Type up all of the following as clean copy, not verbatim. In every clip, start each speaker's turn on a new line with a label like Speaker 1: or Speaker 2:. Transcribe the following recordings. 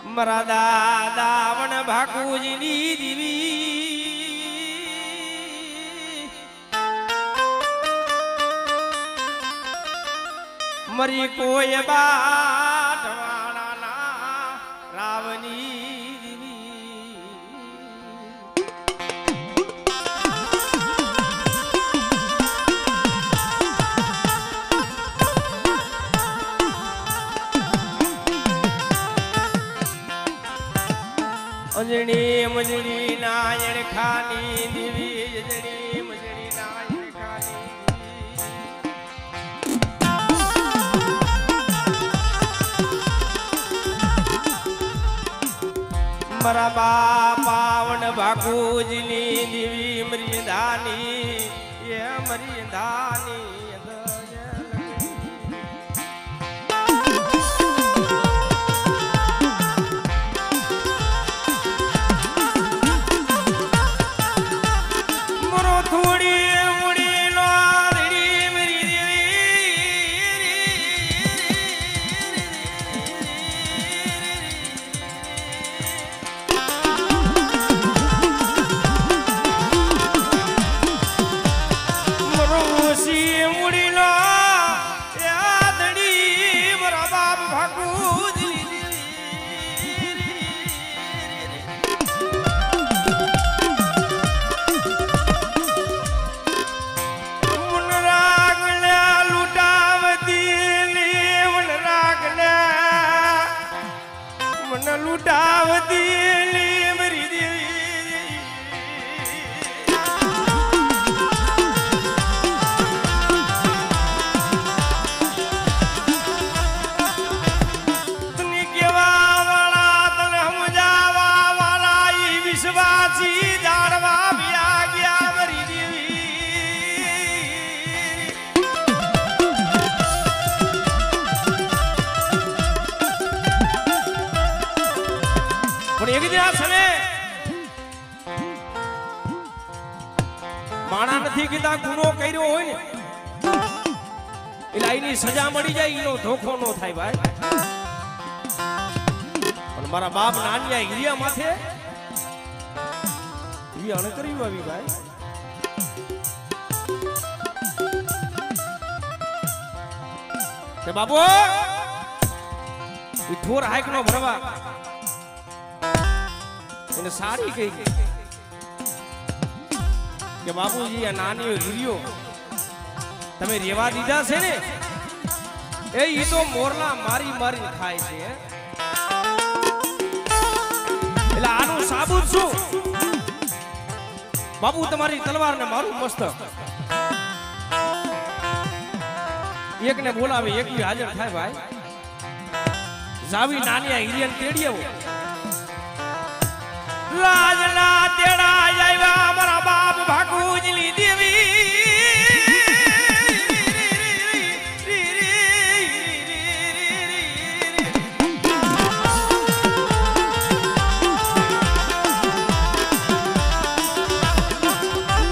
Speaker 1: મારા દાદા વણ ભાકુજીની દીવી મરી કોઈ બાટવાણાના રાવની દીવી અજણી મજડી નાયણ ખાની દીવી અજણી મજડી નાયણ ખાની મારા બાપાવન ભાકુજીની દીવી મર્યાદાની એ મર્યાદાની માણા નથી કીધા ગુનો કર્યો હોય ને એટલે એની સજા મળી જાય એનો ધોખો નો થાય ભાઈ પણ મારા બાપ નાનિયા હિરિયા માથે એ અણકરી આવી ભાઈ કે બાબુ એ ઠોર હાઈક નો ભરવા એને સારી કહી કે બાપુજી આ નાની હીરિયો તમે રેવા દીધા છે ને એ ઈ તો મોરલા મારી મારી ખાય છે એટલે આનું સાબુત શું બાપુ તમારી તલવાર ને મારું મસ્તક એકને બોલાવે એકલી હાજર થાય ભાઈ જાવી નાની હીરિયન તેડી આવો લાજના તેડા આવ્યા મારા બાપ ભાકુજીની દેવી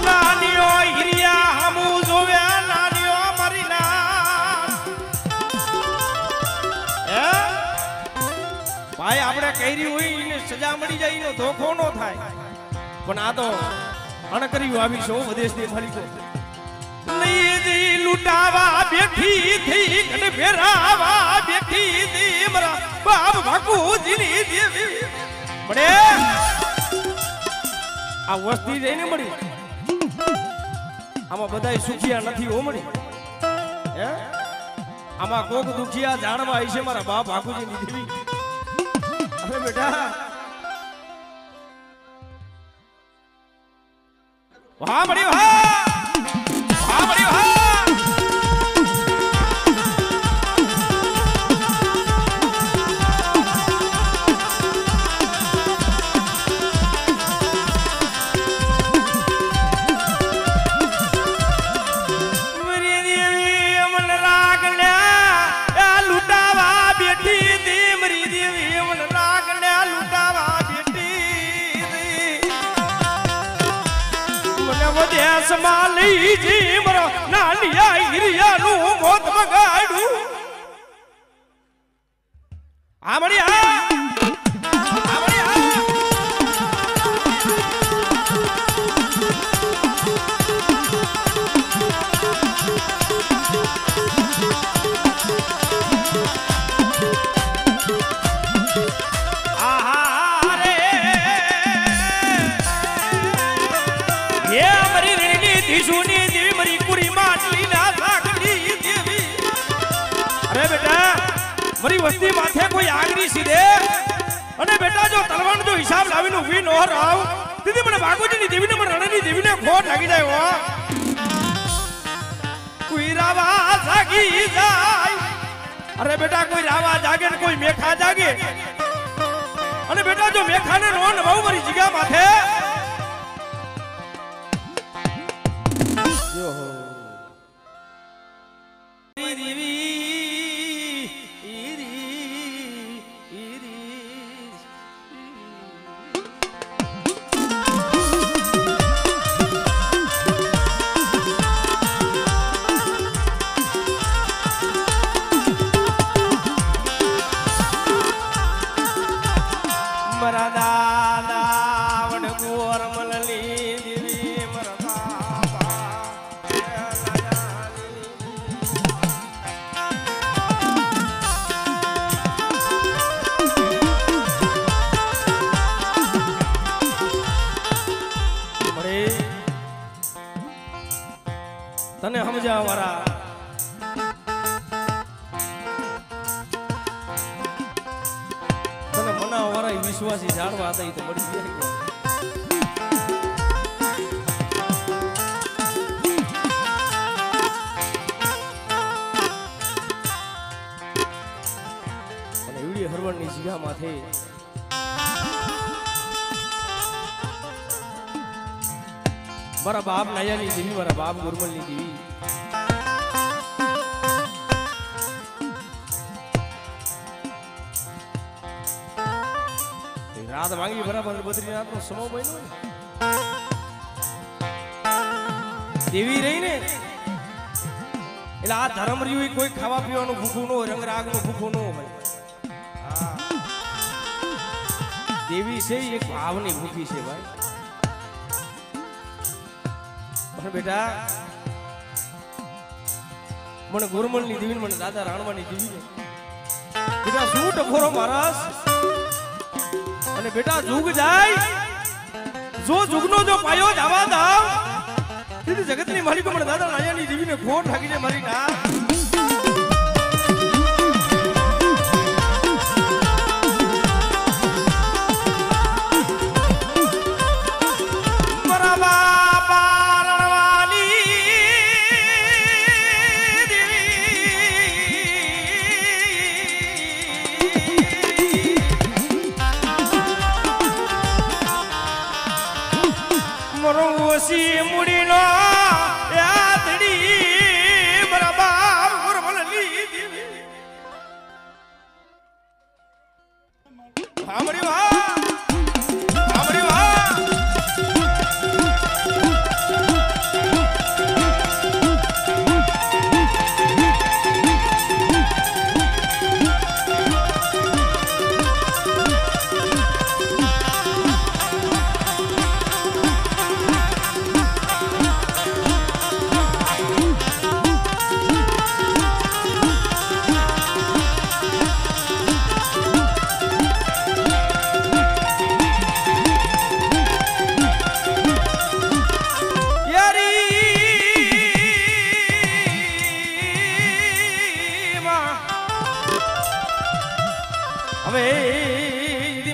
Speaker 1: નાનીઓ હિરિયા હમુ જોવ્યા નાનીઓ મારી ના ભાઈ આપણે કર્યું હોય એને સજા મળી જાય એનો ધોખો નો થાય પણ આ તો અણકર્યું આવી છો વિદેશની ફરી લીધી લૂટાવા બેઠી થઈ અને ફેરાવા બેઠી થી મારા બાપ ભાકુજીની દેવી મળે આ વસ્તી જઈને મળી આમાં બધાય સુખિયા નથી હો મળી હે આમાં કોક દુખિયા જાણવા આવી છે મારા બાપ ભાકુજીની દેવી અરે બેટા વાહ મળ્યું વાહ મળ્યું સમાલી જી મરો નાનિયા હિરિયાનું મોત બગાડ્યું આ મળી આ મારી વસ્તી માથે કોઈ આગરી સીધે અને બેટા જો તલવાણ જો હિસાબ લાવીને ઊભી ન રાવ દીદી મને બાગુજીની દેવીને મને રણની દેવીને ખોટ લાગી જાય હો કોઈ રાવા જાગી જાય અરે બેટા કોઈ રાવા જાગે ને કોઈ મેખા જાગે અને બેટા જો મેખાને નો નવાવ મારી જગ્યા માથે જો હો તને સમજાવ વાળા તને મનાવ વાળા વિશ્વાસી જાણવા હતા તો મળી ગયા અને એવડી હરવણની જગ્યામાંથી મારા બાપ નાયાની દેવી મારા બાપ ગુરમલની દેવી રાત માંગી બરાબર બદ્રીનાથ નો સમો બન્યો દેવી રહી ને એટલે આ ધર્મ રહ્યું કોઈ ખાવા પીવાનું ભૂખું ન હોય રંગરાગ નું ભૂખું ન હોય દેવી છે એક ભાવની ભૂખી છે ભાઈ બેટા મને ગુરમલની દેવી મને દાદા રાણવાની દેવી બેટા શું ટકોરો મહારાજ અને બેટા જુગ જાય જો જુગનો જો પાયો જવા દાવ દીદી જગતની માલિકો મને દાદા રાજાની દેવીને ખોટ લાગી જાય મારી ના મુડીનો યાદડી બરાબર ગુરમલની દેવી સાંભળી વાહ સાંભળી વાહ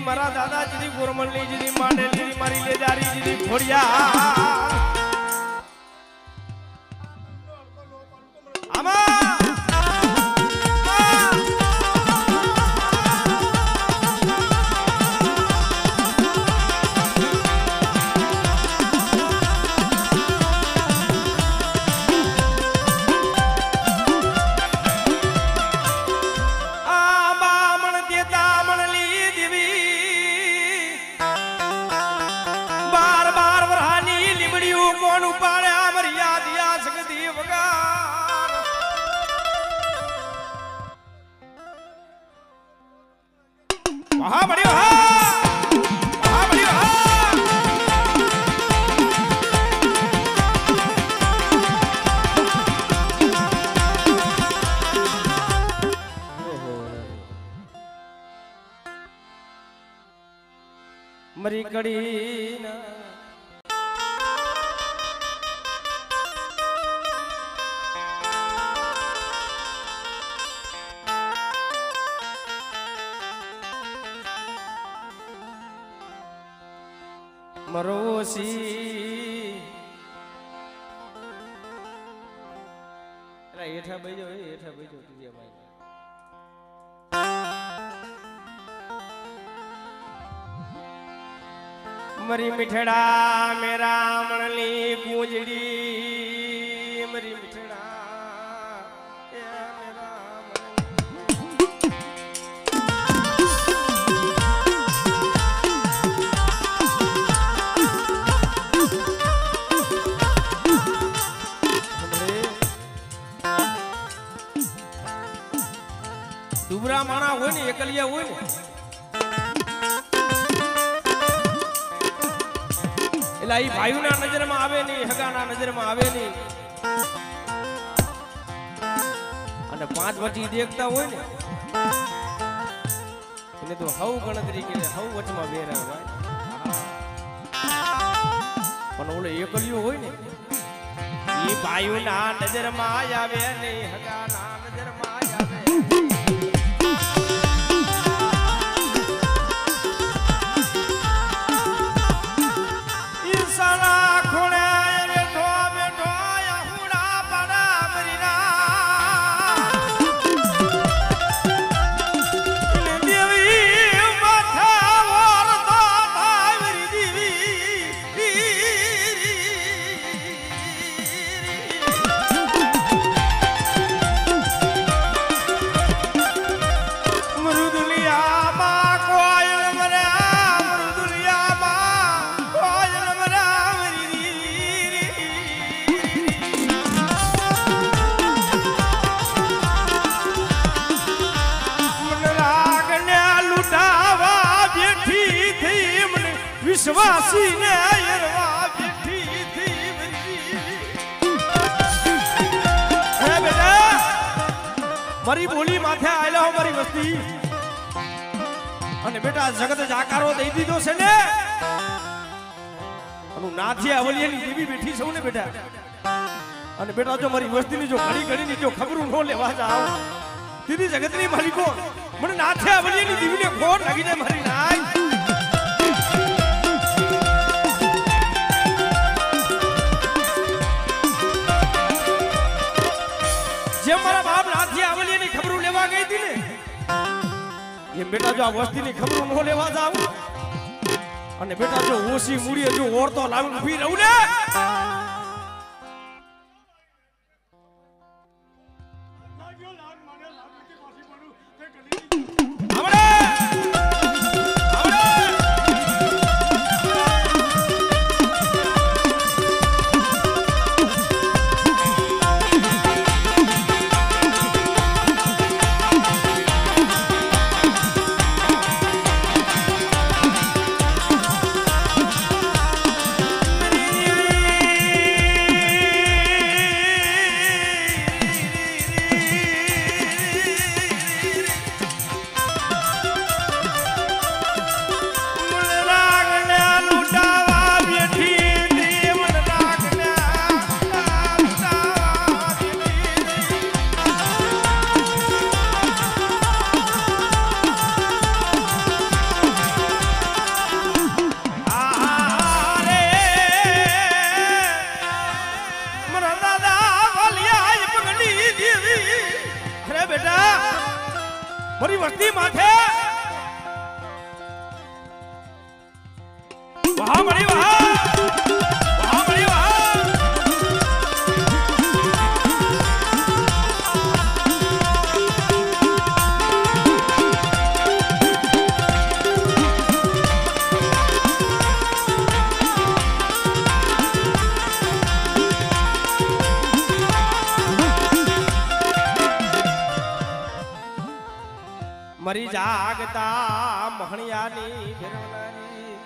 Speaker 1: મારા દાદા જીની ગુરમલની જીની માંડેલી મારી લેજારી જીની ઘોડિયા મરી કડી ના મરોસી એલા હેઠા બેજો ટીડિયા મરી મીઠડા મેરા મણલી પૂંજડી મરી મીઠડા એ મેરા દુબરા માણા હોય ને એકલિયા હોય ને એટલે એ ભાઈઓના નજરમાં આવે નહીં, હગાના નજરમાં આવે નહીં. અને 5 વચ્ચે દેખતા હોય ને એને તો હવ ગણતરી કે હવ વચમાં બેરા ભાઈ. પણ ઓલો એકલિયો હોય ને એ ભાઈઓના નજરમાં આવે નહીં, હગાના નજરમાં આવે. વિશ્વાસી ને અયરવા બેઠી થી હે બેટા મારી બોલી માથે આયલા હો મારી વસ્તી. અને બેટા જગત જાકારો દઈ દીધો છે ને અનુ નાથી આવલિયાની દેવી બેઠી છે ને બેટા. અને બેટા જો મારી વસ્તીની જો ઘડી ઘડીની જો ખબરું નો લેવા જાવ દીદી જગતની માલિકો મને નાથી આવલિયાની દેવીને ખોટ લાગી જાય મારી નાય. જે મારા બાપ નાથી આવલિયાની ખબરો લેવા ગઈ હતી ને એ બેટા જો આ વસ્તીની ખબરો ન લેવા જાવ અને બેટા જો ઓછી મૂડીએ જો ઓરતો લાવી ઊભી રહું ને મારી વસ્તી માથે વાહ મારી વાહ મારી વાહ. મરી જાગતા મહણિયાની ફેરવનારી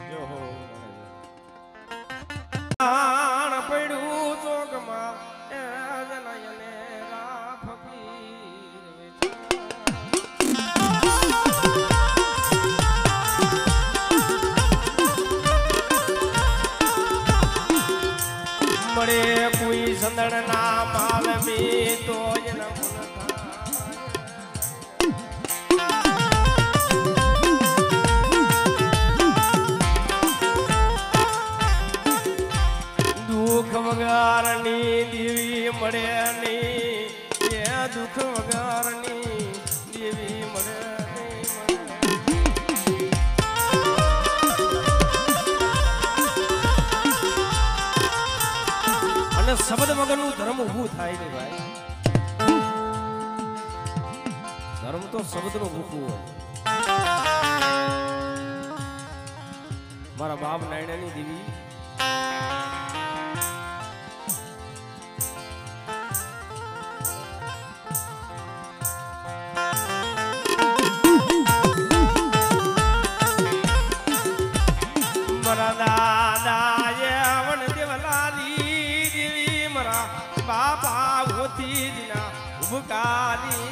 Speaker 1: જો હો આણ પડ્યું ચોકમાં એ જનાયને રા ફકીર મળે કોઈ સંદણ ના માલ મી તો જ ન નહીં એ દુઃખ વગરની દેવી મળે અને શબ્દ વગરનું ધર્મ ઊભું થાય ને ભાઈ. ધર્મ તો શબ્દનું ભૂખું હોય. મારા બાપ નાયણાની દેવી મારા દાદાએ વન દેવલાલી દેવી મારા બાપા હોતી દિના ઉભકાલી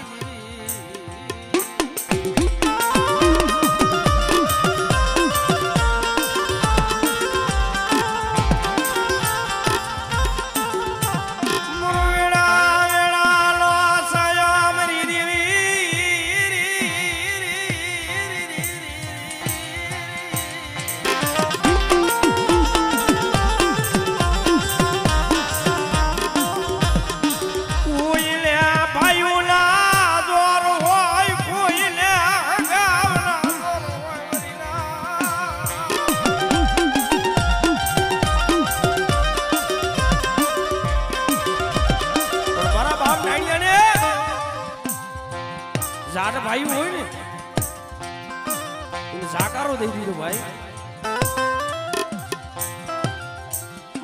Speaker 1: જાટ ભાઈ હોય ને એને સાકારો દઈ દીધો ભાઈ.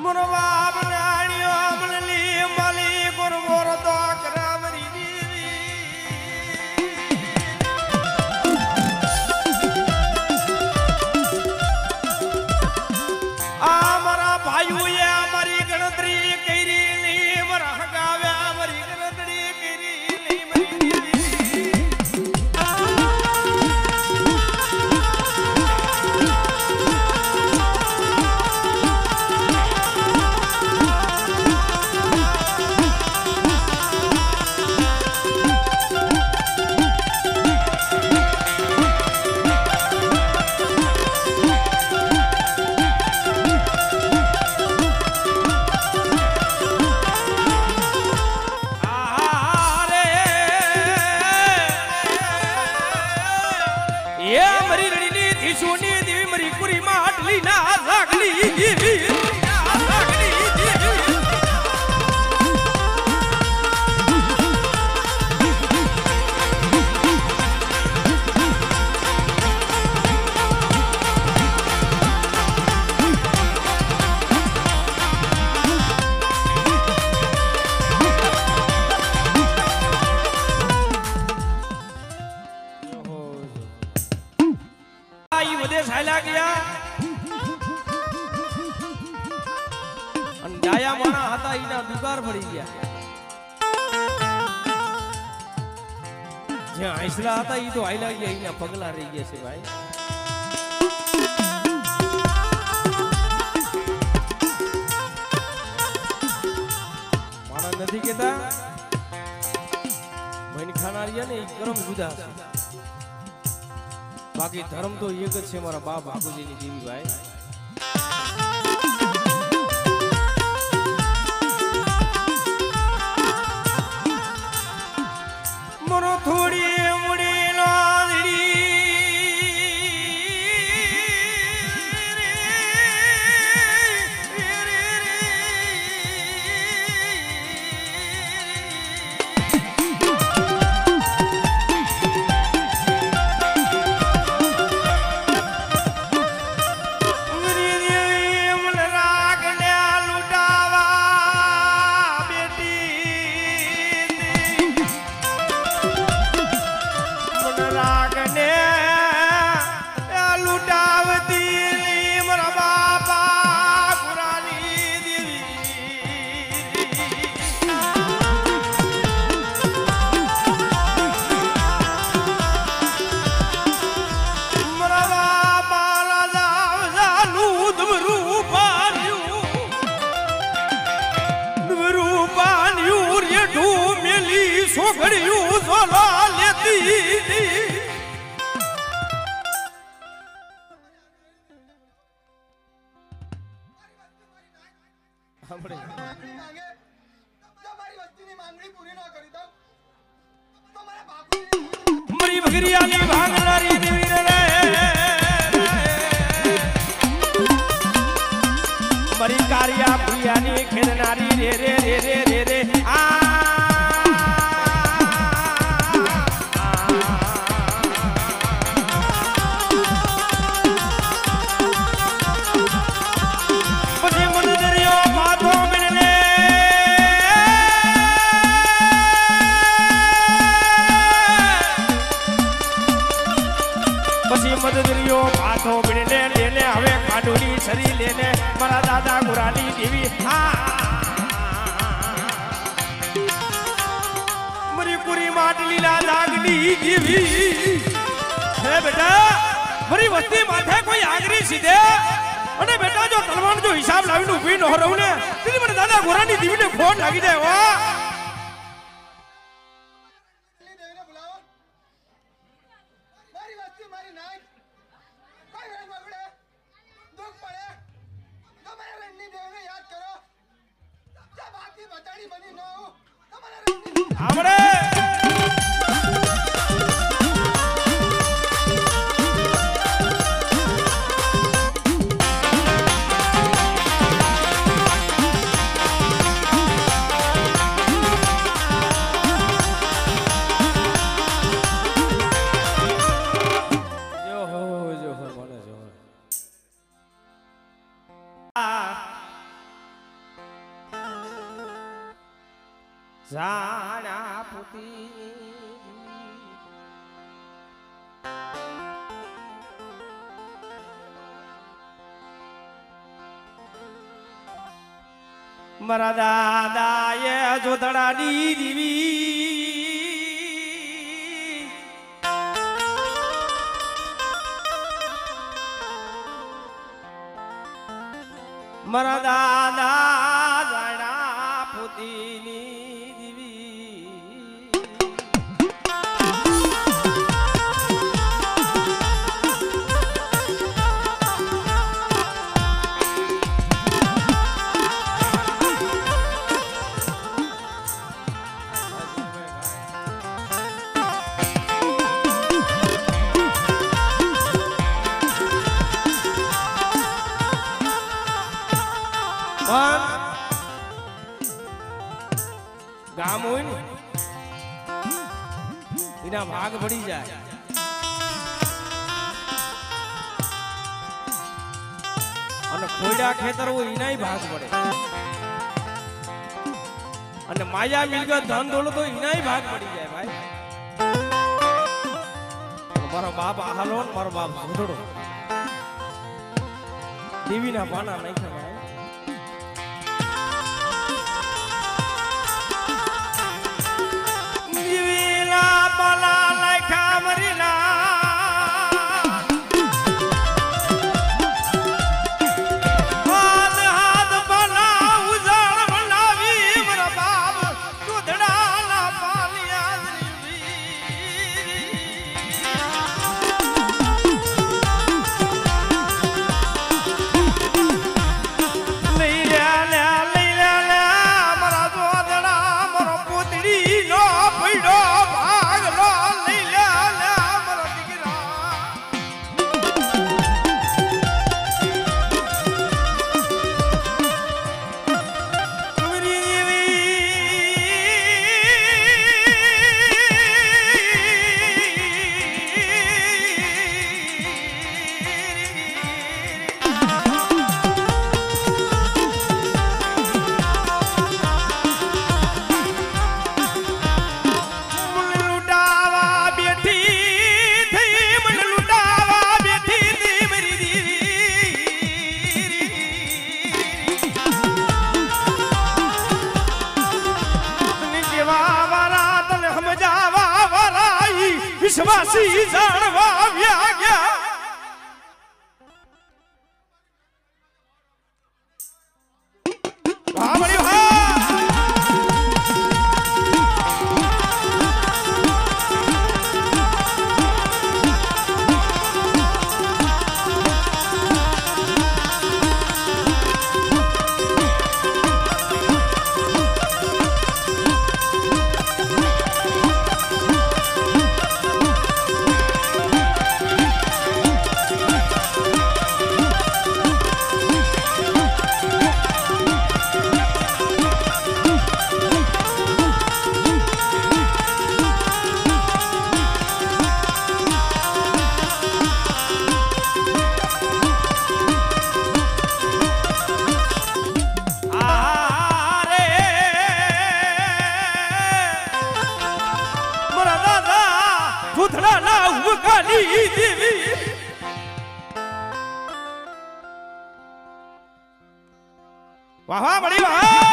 Speaker 1: મરો બાપ નાણ્યો મનલી મલી ગુરગોર તો કરામરી દેવી આ મારા ભાઈઓએ અમારી ગણતરી કરી નહીં મારા હગાવ્યા અમારી ગણતરી કરી નહીં મારી દેવી વિદેશ હાલ્યા ગયા અને ડાયા માણા હતા એના દુકાર પડી ગયા. જ્યાં આઈસલા હતા એ તો હાલ્યા ગયા એના પગલા રહી ગયા છે ભાઈ. માણા નથી કેતા મહીન ખાનારિયા ને એ કરમ જુદા છે. બાકી ધર્મ તો એક જ છે મારા બાપ બાપુજીની દેવી ભાઈ. મરો થોડી મુડી લાદડી સોગડિયું સોલા લેતી આપણે
Speaker 2: માંગણી પૂરી ન કરી દઉં તો મારા બાપુ
Speaker 1: મરી ભગરિયાની ભાંગનારી દેવી રે મરી કારિયા ભુયાની ખેલનારી રે રે રે રે રે રે આ મદદરીઓ પાથો બીને લેને હવે કાડુલી સરી લેને મારા દાદા ગુરાની દેવી મરી પૂરી માટલીલા જાગડી દેવી હે બેટા મરી વસ્તી માથે કોઈ આગરી સીધે અને બેટા જો તલવાન જો હિસાબ લાવીને ઊભી ન રહું ને તેની મને દાદા ગુરાની દેવીને ફોન લાગી જાય વાહ हमरे જાણા પુતી મારા દાદાએ જોતડાની દીવી મારા દાદા જાણા પુતીની ગામ હોય ને એના ભાગ પડી જાય અને ખોયડા ખેતર હોય એનાય ભાગ પડે અને માયા મિલકત ધન દોલત હોય એનાય ભાગ પડી જાય ભાઈ મારો બાપ હાલો મારો બાપ ભૂંડડો દેવીના પાના નાખ્યા ભાઈ વિશ્વાસી જાણવા વ્યા પથડા ના ઉકાલી દેવી વાહ વાહ બડી વાહ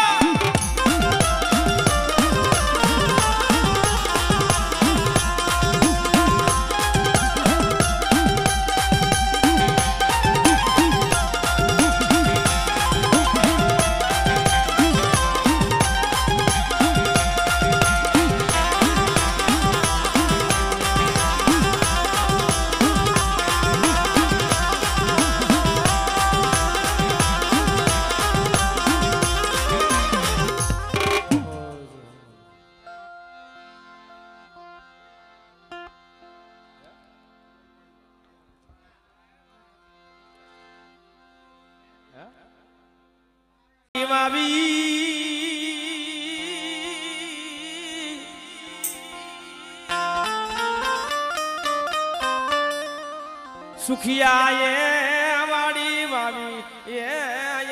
Speaker 1: સુખિયા એ વાડી વાવી એ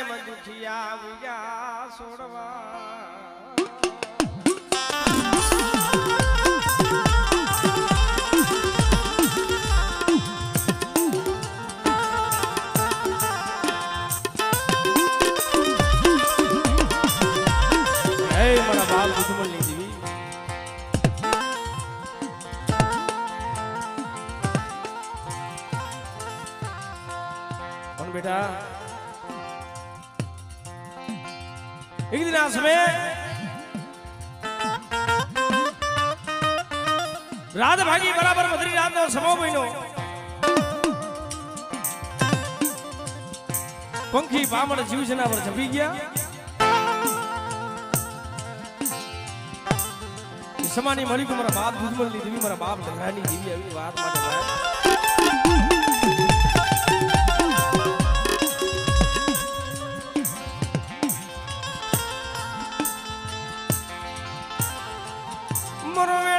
Speaker 1: એમ દુખિયા ઉયા છોડવા મારા બાલ દુશ્મન ની દેવી कौन बेटा एक दिन आ समय रात भागी बराबर मधुरी रात नो समो महीनो पंखी बामण जीव सेना पर झपी गया समानी मरी को मारा बाप दुश्मन ली देवी मारा बाप लखरानी देवी આવી વાત માટે ભાઈ મરો